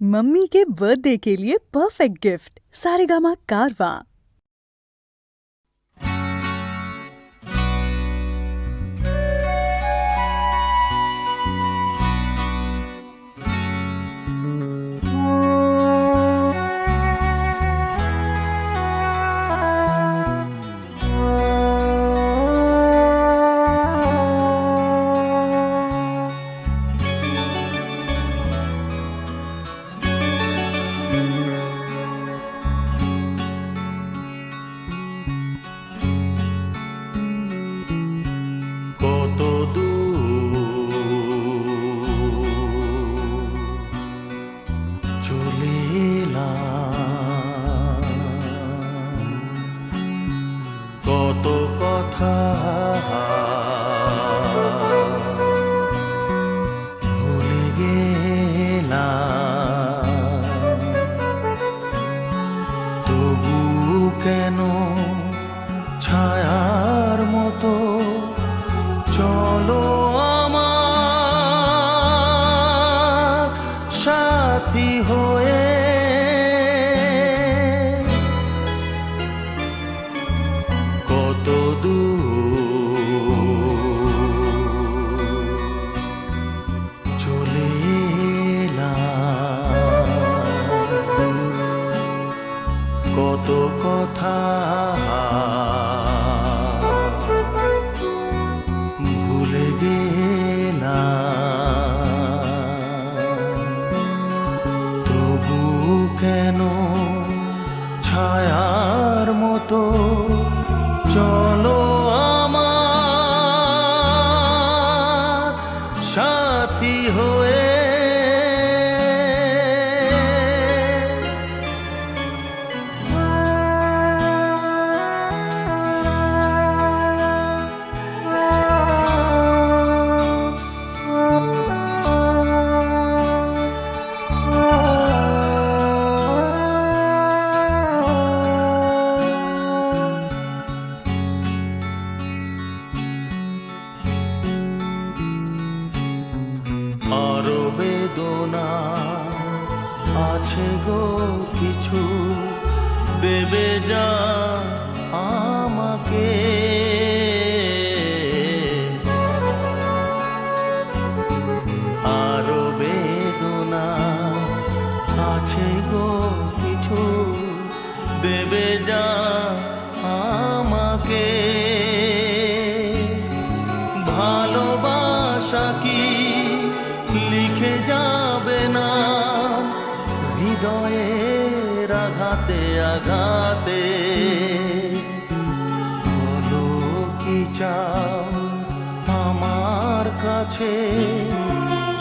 Mummy के birthday के लिए परफेक्ट गिफ्ट सारेगामा कारवां। কত চলে এলাম, কত কথা ভুলে গেলাম, তবু কেন ছায়ার মতো চলো আমার সাথী হয়ে, কত চলে এলাম, কত কথা ভুলে গেলাম, তবু কেন ছায়ার মতো চলো আমার সাথী হয়ে। আরো বেদনা আছে গো কিছু, দেবে যা আমাকে, আরো বেদনা আছে গো কিছু, দেবে যা আমাকে, ভালোবাসা কি লিখে যাবে না হৃদয়ের আঘাতে আঘাতে, বলো কি চাও আমার কাছে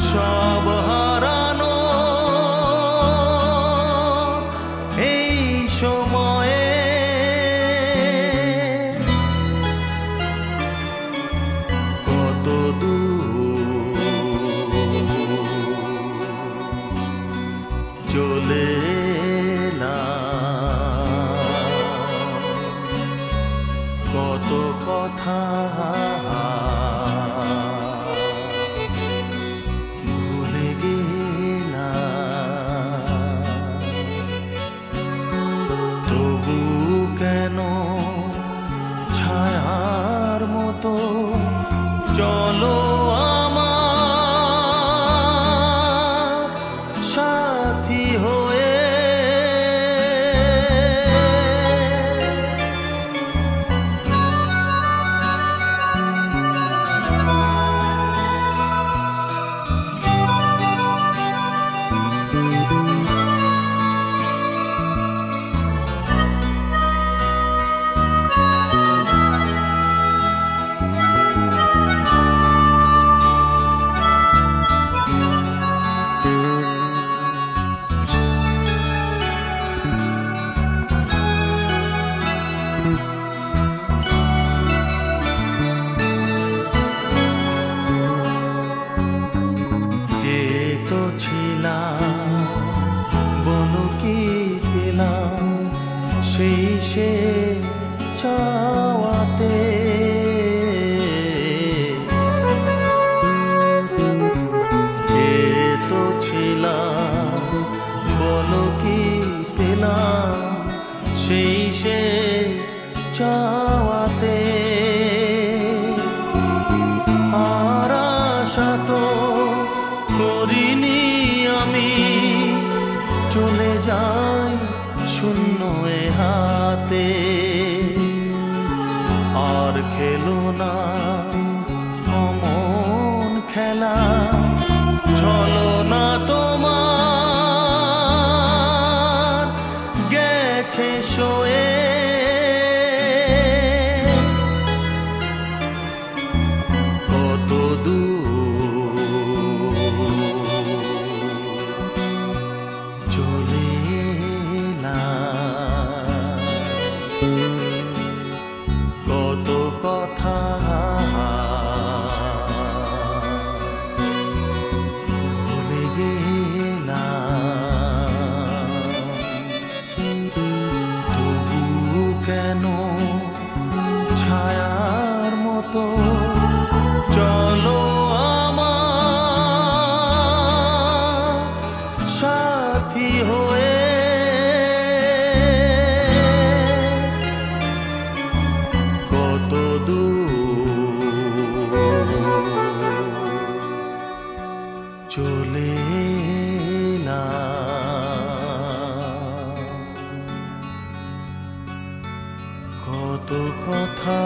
সব হারানো এই সময়ে, কত চলে এলাম, কত কথা ভুলে গেলাম, তবু কেন ছায়ার মতো চলো আমার সাথী হয়ে। যে তো ছিলাম বলো কি পেলাম সেই সে চাওয়াতে, যে তো ছিলাম যাই শূন্য এ হাতে, আর খেলো না অমন খেলা, চলো না তোমার গেছে শোয়ে, কত দূর চলে এলাম, কত কথা ভুলে গেলাম, তবু কেন ছায়ার মতো চলো আমার সাথী হয়ে, কত দূর চলে এলাম, কত কথা